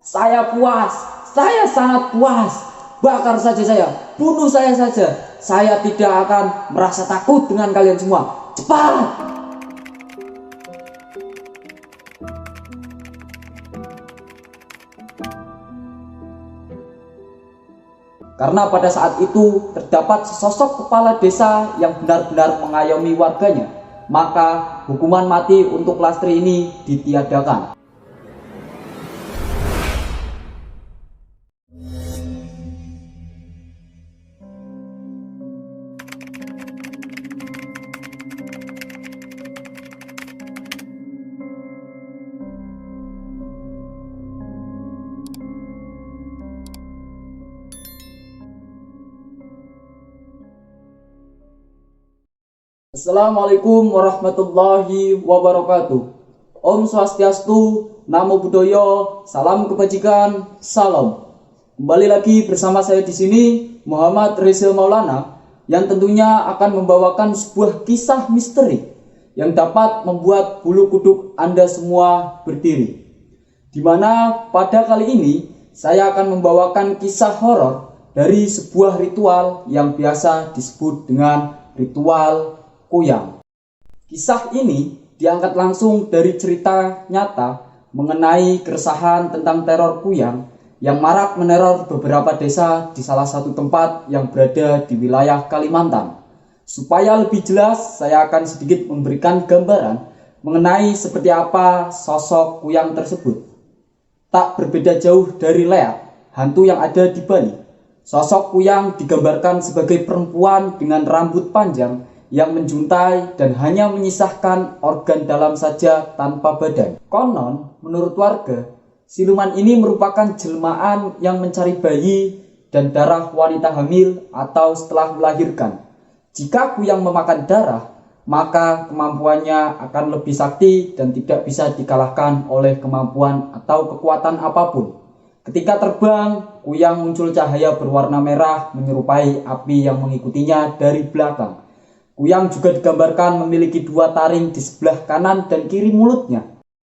Saya puas, saya sangat puas. Bakar saja saya, bunuh saya saja. Saya tidak akan merasa takut dengan kalian semua. Cepat! Karena pada saat itu terdapat sesosok kepala desa yang benar-benar mengayomi warganya, maka hukuman mati untuk Lastri ini ditiadakan. Assalamualaikum warahmatullahi wabarakatuh. Om Swastiastu, Namo Buddhaya, salam kebajikan, salam. Kembali lagi bersama saya di sini, Muhammad Reza Maulana, yang tentunya akan membawakan sebuah kisah misteri yang dapat membuat bulu kuduk Anda semua berdiri. Di mana pada kali ini saya akan membawakan kisah horor dari sebuah ritual yang biasa disebut dengan ritual Kuyang. Kisah ini diangkat langsung dari cerita nyata mengenai keresahan tentang teror Kuyang yang marak meneror beberapa desa di salah satu tempat yang berada di wilayah Kalimantan. Supaya lebih jelas, saya akan sedikit memberikan gambaran mengenai seperti apa sosok Kuyang tersebut. Tak berbeda jauh dari Leak, hantu yang ada di Bali. Sosok Kuyang digambarkan sebagai perempuan dengan rambut panjang yang menjuntai dan hanya menyisahkan organ dalam saja tanpa badan. Konon, menurut warga, siluman ini merupakan jelmaan yang mencari bayi dan darah wanita hamil atau setelah melahirkan. Jika Kuyang memakan darah, maka kemampuannya akan lebih sakti dan tidak bisa dikalahkan oleh kemampuan atau kekuatan apapun. Ketika terbang, Kuyang muncul cahaya berwarna merah menyerupai api yang mengikutinya dari belakang. Kuyang juga digambarkan memiliki dua taring di sebelah kanan dan kiri mulutnya.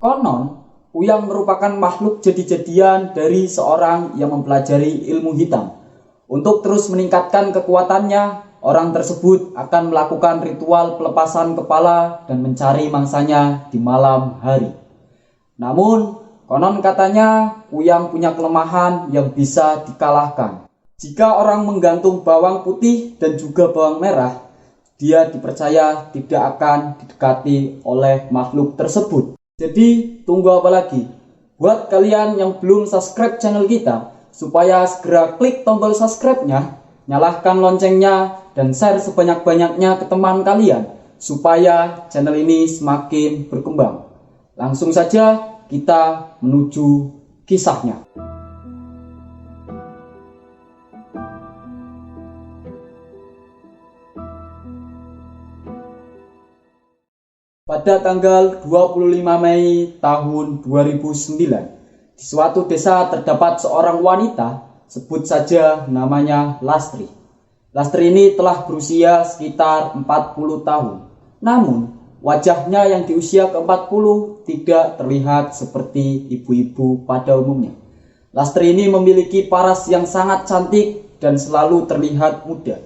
Konon, Kuyang merupakan makhluk jadi-jadian dari seorang yang mempelajari ilmu hitam. Untuk terus meningkatkan kekuatannya, orang tersebut akan melakukan ritual pelepasan kepala dan mencari mangsanya di malam hari. Namun, konon katanya Kuyang punya kelemahan yang bisa dikalahkan. Jika orang menggantung bawang putih dan juga bawang merah, dia dipercaya tidak akan didekati oleh makhluk tersebut. Jadi tunggu apa lagi? Buat kalian yang belum subscribe channel kita, supaya segera klik tombol subscribe-nya, nyalakan loncengnya, dan share sebanyak-banyaknya ke teman kalian, supaya channel ini semakin berkembang. Langsung saja kita menuju kisahnya. Pada tanggal 25 Mei tahun 2009, di suatu desa terdapat seorang wanita, sebut saja namanya Lastri. Lastri ini telah berusia sekitar 40 tahun. Namun, wajahnya yang di usia ke-40 tidak terlihat seperti ibu-ibu pada umumnya. Lastri ini memiliki paras yang sangat cantik dan selalu terlihat muda.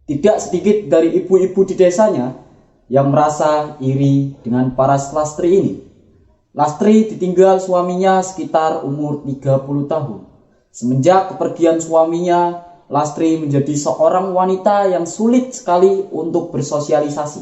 Tidak sedikit dari ibu-ibu di desanya yang merasa iri dengan paras Lastri ini. Lastri ditinggal suaminya sekitar umur 30 tahun. Semenjak kepergian suaminya, Lastri menjadi seorang wanita yang sulit sekali untuk bersosialisasi.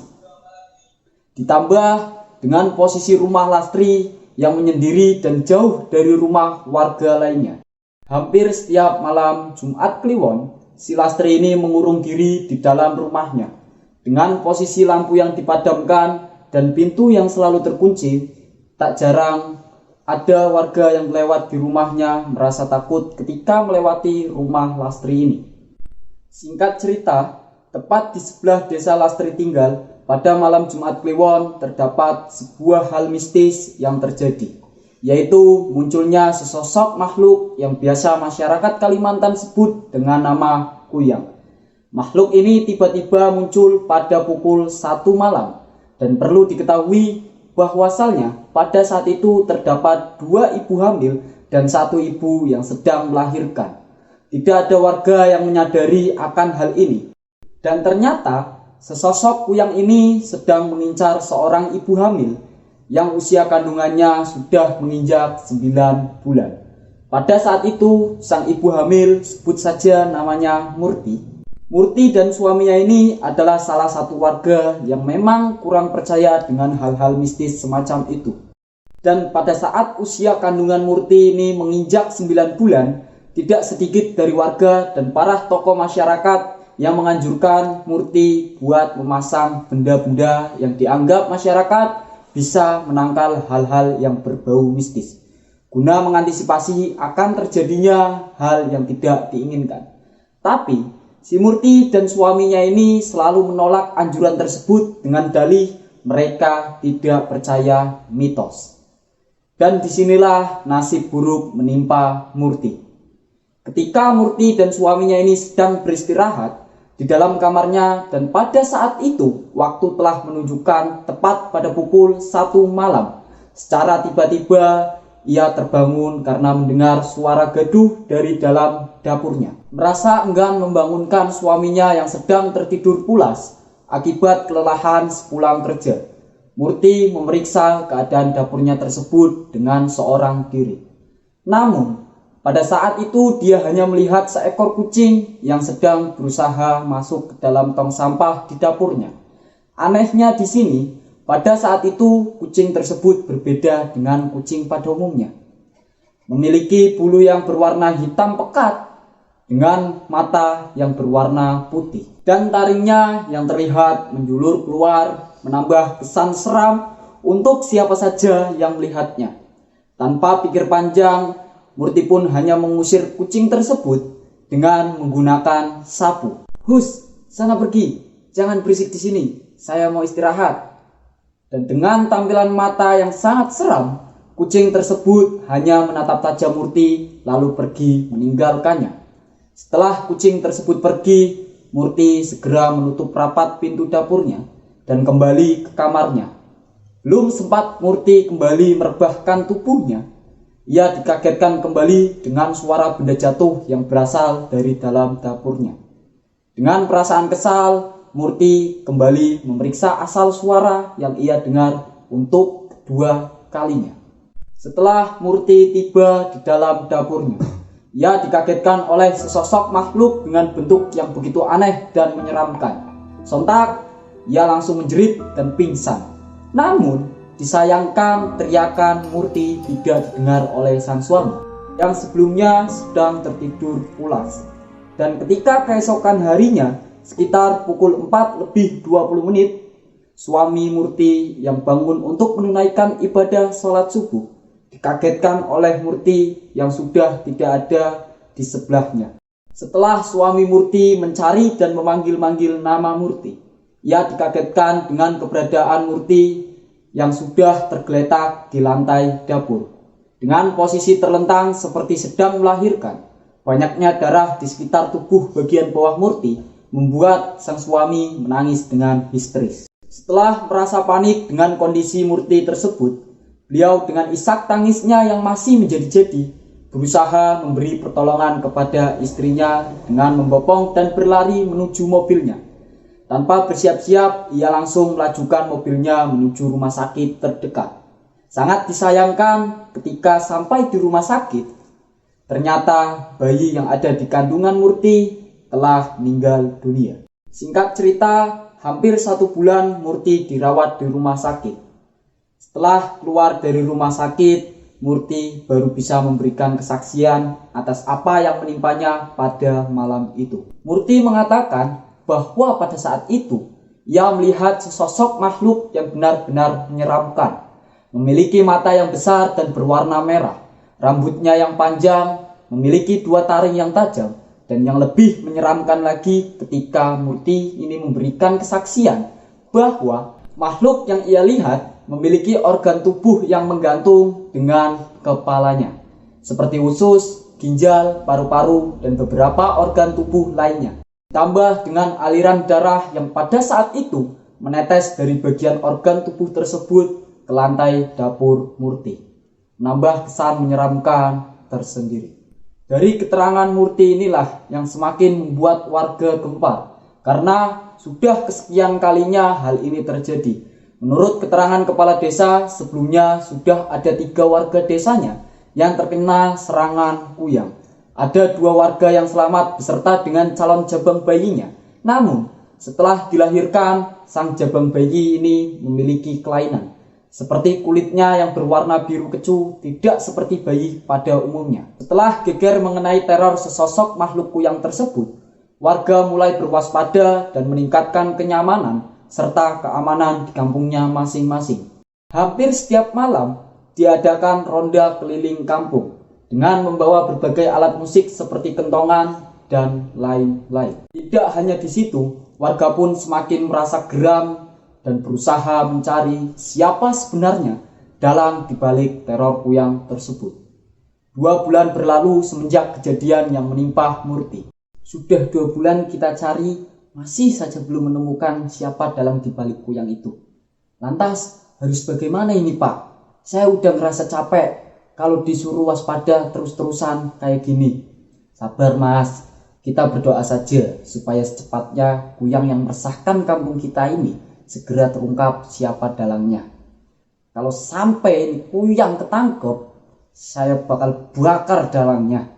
Ditambah dengan posisi rumah Lastri yang menyendiri dan jauh dari rumah warga lainnya. Hampir setiap malam Jumat Kliwon, si Lastri ini mengurung diri di dalam rumahnya. Dengan posisi lampu yang dipadamkan dan pintu yang selalu terkunci, tak jarang ada warga yang lewat di rumahnya merasa takut ketika melewati rumah Lastri ini. Singkat cerita, tepat di sebelah desa Lastri tinggal, pada malam Jumat Kliwon terdapat sebuah hal mistis yang terjadi, yaitu munculnya sesosok makhluk yang biasa masyarakat Kalimantan sebut dengan nama Kuyang. Makhluk ini tiba-tiba muncul pada pukul 1 malam dan perlu diketahui bahwasalnya pada saat itu terdapat dua ibu hamil dan satu ibu yang sedang melahirkan. Tidak ada warga yang menyadari akan hal ini. Dan ternyata sesosok kuyang ini sedang mengincar seorang ibu hamil yang usia kandungannya sudah menginjak 9 bulan. Pada saat itu sang ibu hamil, sebut saja namanya Murti. Murti dan suaminya ini adalah salah satu warga yang memang kurang percaya dengan hal-hal mistis semacam itu. Dan pada saat usia kandungan Murti ini menginjak 9 bulan, tidak sedikit dari warga dan para tokoh masyarakat yang menganjurkan Murti buat memasang benda-benda yang dianggap masyarakat bisa menangkal hal-hal yang berbau mistis, guna mengantisipasi akan terjadinya hal yang tidak diinginkan. Tapi si Murti dan suaminya ini selalu menolak anjuran tersebut dengan dalih mereka tidak percaya mitos. Dan disinilah nasib buruk menimpa Murti. Ketika Murti dan suaminya ini sedang beristirahat di dalam kamarnya, dan pada saat itu waktu telah menunjukkan tepat pada pukul 1 malam. Secara tiba-tiba ia terbangun karena mendengar suara gaduh dari dalam dapurnya. Merasa enggan membangunkan suaminya yang sedang tertidur pulas akibat kelelahan sepulang kerja, Murti memeriksa keadaan dapurnya tersebut dengan seorang diri. Namun pada saat itu dia hanya melihat seekor kucing yang sedang berusaha masuk ke dalam tong sampah di dapurnya. Anehnya di sini, pada saat itu kucing tersebut berbeda dengan kucing pada umumnya. Memiliki bulu yang berwarna hitam pekat dengan mata yang berwarna putih. Dan taringnya yang terlihat menjulur keluar menambah kesan seram untuk siapa saja yang melihatnya. Tanpa pikir panjang, Murti pun hanya mengusir kucing tersebut dengan menggunakan sapu. "Hus, sana pergi, jangan berisik di sini, saya mau istirahat." Dan dengan tampilan mata yang sangat seram, kucing tersebut hanya menatap tajam Murti lalu pergi meninggalkannya. Setelah kucing tersebut pergi, Murti segera menutup rapat pintu dapurnya dan kembali ke kamarnya. Belum sempat Murti kembali merebahkan tubuhnya, ia dikagetkan kembali dengan suara benda jatuh yang berasal dari dalam dapurnya. Dengan perasaan kesal, Murti kembali memeriksa asal suara yang ia dengar untuk kedua kalinya. Setelah Murti tiba di dalam dapurnya, ia dikagetkan oleh sesosok makhluk dengan bentuk yang begitu aneh dan menyeramkan. Sontak, ia langsung menjerit dan pingsan. Namun disayangkan teriakan Murti tidak didengar oleh sang suami yang sebelumnya sedang tertidur pulas. Dan ketika keesokan harinya sekitar pukul 4:20, suami Murti yang bangun untuk menunaikan ibadah sholat subuh dikagetkan oleh Murti yang sudah tidak ada di sebelahnya. Setelah suami Murti mencari dan memanggil-manggil nama Murti, ia dikagetkan dengan keberadaan Murti yang sudah tergeletak di lantai dapur dengan posisi terlentang seperti sedang melahirkan. Banyaknya darah di sekitar tubuh bagian bawah Murti membuat sang suami menangis dengan histeris. Setelah merasa panik dengan kondisi Murti tersebut, beliau dengan isak tangisnya yang masih menjadi-jadi berusaha memberi pertolongan kepada istrinya dengan membopong dan berlari menuju mobilnya. Tanpa bersiap-siap, ia langsung melajukan mobilnya menuju rumah sakit terdekat. Sangat disayangkan ketika sampai di rumah sakit, ternyata bayi yang ada di kandungan Murti telah meninggal dunia. Singkat cerita, hampir 1 bulan Murti dirawat di rumah sakit. Setelah keluar dari rumah sakit, Murti baru bisa memberikan kesaksian atas apa yang menimpanya pada malam itu. Murti mengatakan bahwa pada saat itu ia melihat sesosok makhluk yang benar-benar menyeramkan. Memiliki mata yang besar dan berwarna merah, rambutnya yang panjang, memiliki 2 taring yang tajam, dan yang lebih menyeramkan lagi ketika Murti ini memberikan kesaksian bahwa makhluk yang ia lihat memiliki organ tubuh yang menggantung dengan kepalanya, seperti usus, ginjal, paru-paru, dan beberapa organ tubuh lainnya. Tambah dengan aliran darah yang pada saat itu menetes dari bagian organ tubuh tersebut ke lantai dapur Murti. Menambah kesan menyeramkan tersendiri. Dari keterangan Murti inilah yang semakin membuat warga gempar, karena sudah kesekian kalinya hal ini terjadi. Menurut keterangan kepala desa, sebelumnya sudah ada 3 warga desanya yang terkena serangan kuyang. Ada 2 warga yang selamat beserta dengan calon jabang bayinya. Namun, setelah dilahirkan, sang jabang bayi ini memiliki kelainan. Seperti kulitnya yang berwarna biru kecu, tidak seperti bayi pada umumnya. Setelah geger mengenai teror sesosok makhluk kuyang tersebut, warga mulai berwaspada dan meningkatkan kenyamanan serta keamanan di kampungnya masing-masing. Hampir setiap malam diadakan ronda keliling kampung dengan membawa berbagai alat musik seperti kentongan dan lain-lain. Tidak hanya di situ, warga pun semakin merasa geram dan berusaha mencari siapa sebenarnya dalang dibalik teror kuyang tersebut. 2 bulan berlalu semenjak kejadian yang menimpa Murti. Sudah 2 bulan kita cari, masih saja belum menemukan siapa dalang dibalik kuyang itu. Lantas harus bagaimana ini Pak? Saya udah ngerasa capek kalau disuruh waspada terus-terusan kayak gini. Sabar Mas, kita berdoa saja supaya secepatnya kuyang yang meresahkan kampung kita ini segera terungkap siapa dalangnya. Kalau sampai kuyang ketangkep, saya bakal bakar dalangnya.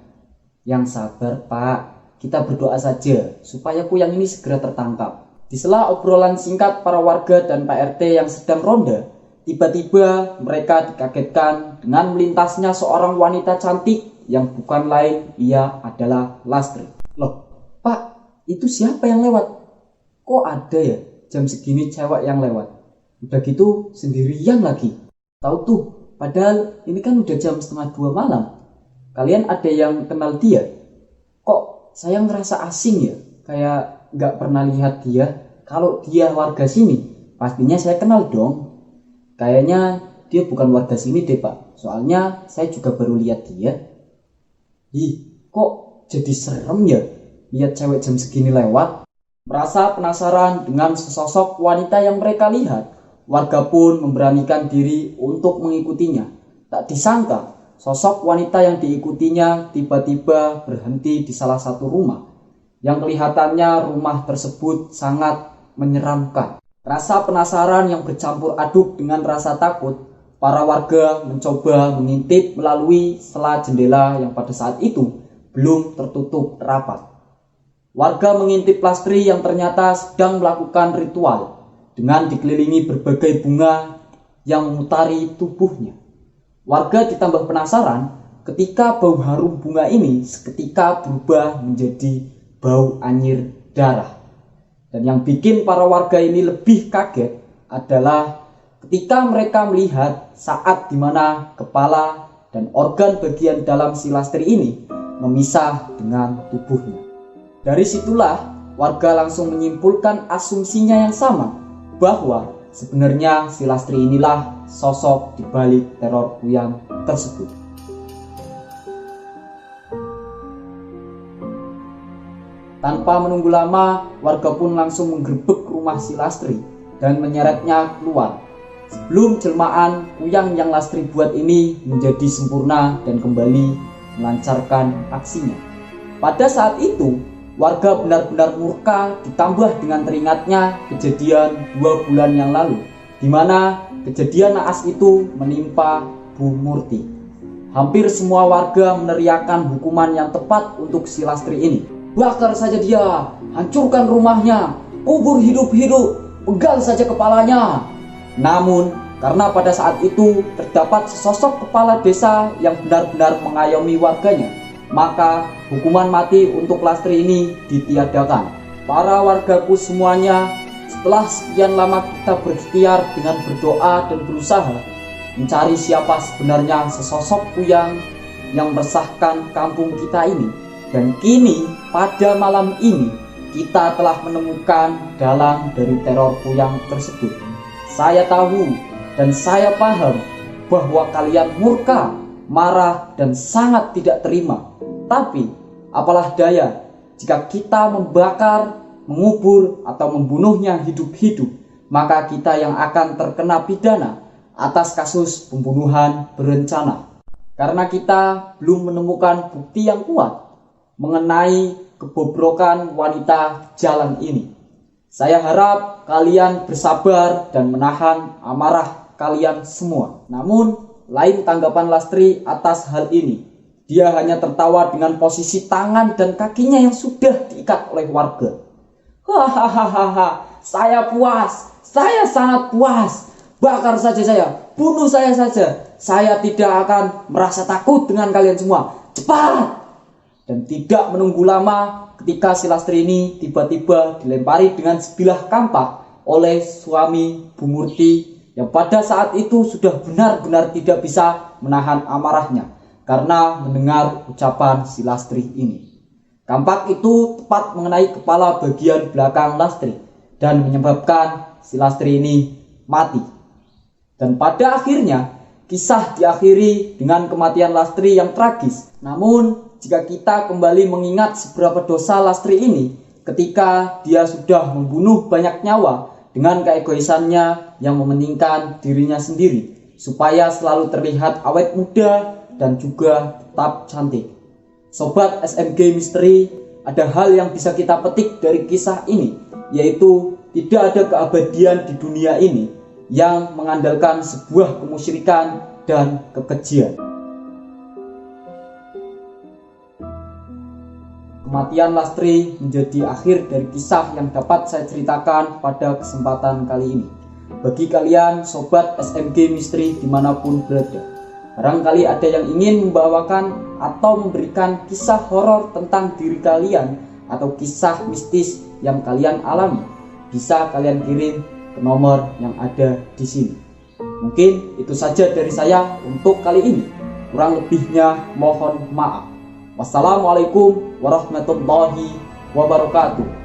Yang sabar Pak, kita berdoa saja supaya kuyang ini segera tertangkap. Di sela obrolan singkat para warga dan Pak RT yang sedang ronda, tiba-tiba mereka dikagetkan dengan melintasnya seorang wanita cantik yang bukan lain, ia adalah Lastri. Loh Pak, itu siapa yang lewat? Kok ada ya jam segini cewek yang lewat? Udah gitu sendirian lagi. Tahu tuh, padahal ini kan udah jam 1:30 malam. Kalian ada yang kenal dia? Kok saya ngerasa asing ya? Kayak gak pernah lihat dia. Kalau dia warga sini, pastinya saya kenal dong. Kayaknya dia bukan warga sini deh Pak. Soalnya saya juga baru lihat dia. Ih, kok jadi serem ya lihat cewek jam segini lewat? Merasa penasaran dengan sesosok wanita yang mereka lihat, warga pun memberanikan diri untuk mengikutinya. Tak disangka, sosok wanita yang diikutinya tiba-tiba berhenti di salah satu rumah, yang kelihatannya rumah tersebut sangat menyeramkan. Rasa penasaran yang bercampur aduk dengan rasa takut, para warga mencoba mengintip melalui sela jendela yang pada saat itu belum tertutup rapat. Warga mengintip Lastri yang ternyata sedang melakukan ritual dengan dikelilingi berbagai bunga yang memutari tubuhnya. Warga ditambah penasaran ketika bau harum bunga ini seketika berubah menjadi bau anyir darah. Dan yang bikin para warga ini lebih kaget adalah ketika mereka melihat saat dimana kepala dan organ bagian dalam si Lastri ini memisah dengan tubuhnya. Dari situlah warga langsung menyimpulkan asumsinya yang sama, bahwa sebenarnya si Lastri inilah sosok dibalik teror kuyang tersebut. Tanpa menunggu lama, warga pun langsung menggerebek rumah si Lastri dan menyeretnya keluar. Sebelum jelmaan kuyang yang Lastri buat ini menjadi sempurna dan kembali melancarkan aksinya. Pada saat itu, warga benar-benar murka ditambah dengan teringatnya kejadian 2 bulan yang lalu, di mana kejadian naas itu menimpa Bu Murti. Hampir semua warga meneriakkan hukuman yang tepat untuk si Lastri ini. Bakar saja dia, hancurkan rumahnya, kubur hidup-hidup, pegal saja kepalanya. Namun, karena pada saat itu terdapat sesosok kepala desa yang benar-benar mengayomi warganya, maka hukuman mati untuk Lastri ini ditiadakan. Para wargaku semuanya, setelah sekian lama kita berikhtiar dengan berdoa dan berusaha mencari siapa sebenarnya sesosok kuyang yang meresahkan kampung kita ini, dan kini pada malam ini kita telah menemukan dalang dari teror kuyang tersebut. Saya tahu dan saya paham bahwa kalian murka, marah, dan sangat tidak terima. Tapi apalah daya jika kita membakar, mengubur, atau membunuhnya hidup-hidup, maka kita yang akan terkena pidana atas kasus pembunuhan berencana. karena kita belum menemukan bukti yang kuat mengenai kebobrokan wanita jalan ini. Saya harap kalian bersabar dan menahan amarah kalian semua. Namun, lain tanggapan Lastri atas hal ini. Dia hanya tertawa dengan posisi tangan dan kakinya yang sudah diikat oleh warga. Hahaha, saya puas, saya sangat puas. Bakar saja saya, bunuh saya saja. Saya tidak akan merasa takut dengan kalian semua. Cepat! Dan tidak menunggu lama ketika si Lastri ini tiba-tiba dilempari dengan sebilah kampak oleh suami Bu Murti yang pada saat itu sudah benar-benar tidak bisa menahan amarahnya karena mendengar ucapan si Lastri ini. Kampak itu tepat mengenai kepala bagian belakang Lastri dan menyebabkan si Lastri ini mati. Dan pada akhirnya kisah diakhiri dengan kematian Lastri yang tragis. Namun jika kita kembali mengingat seberapa dosa Lastri ini ketika dia sudah membunuh banyak nyawa dengan keegoisannya yang mementingkan dirinya sendiri supaya selalu terlihat awet muda dan juga tetap cantik. Sobat SMG Misteri, ada hal yang bisa kita petik dari kisah ini, yaitu tidak ada keabadian di dunia ini yang mengandalkan sebuah kemusyrikan dan kekejian. Kematian Lastri menjadi akhir dari kisah yang dapat saya ceritakan pada kesempatan kali ini. Bagi kalian sobat SMG Misteri dimanapun berada, barangkali ada yang ingin membawakan atau memberikan kisah horor tentang diri kalian atau kisah mistis yang kalian alami, bisa kalian kirim ke nomor yang ada di sini. Mungkin itu saja dari saya untuk kali ini. Kurang lebihnya mohon maaf. Wassalamualaikum warahmatullahi wabarakatuh.